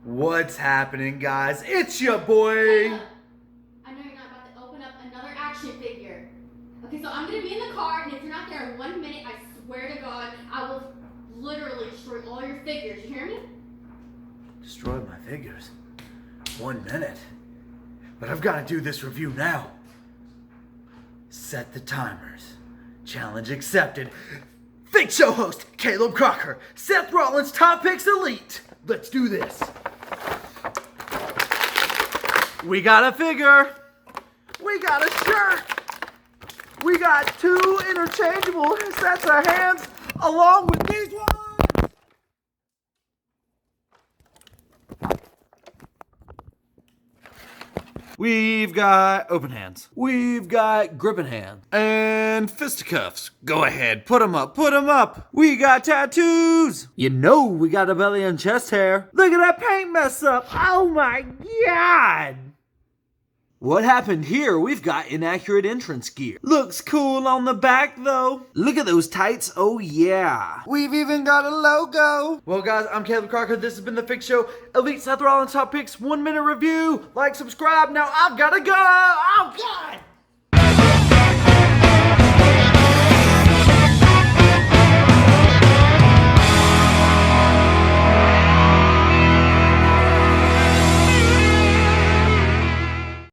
What's happening, guys? It's your boy. I know you're not about to open up another action figure. Okay, so I'm gonna be in the car, and if you're not there in 1 minute, I swear to God, I will literally destroy all your figures. You hear me? Destroy my figures? 1 minute. But I've got to do this review now. Set the timers. Challenge accepted. Fake show host Caleb Crocker, Seth Rollins Top Picks Elite. Let's do this. We got a figure. We got a shirt. We got 2 interchangeable sets of hands along with these ones. We've got open hands. We've got gripping hands. And fisticuffs. Go ahead, put them up, put them up. We got tattoos. You know we got a belly and chest hair. Look at that paint mess up. Oh my God. What happened here? We've got inaccurate entrance gear. Looks cool on the back though. Look at those tights. Oh yeah. We've even got a logo. Well guys, I'm Caleb Crocker. This has been The Fix Show. Elite Seth Rollins Top Picks 1 minute review. Like, subscribe. Now I've got to go. Oh God.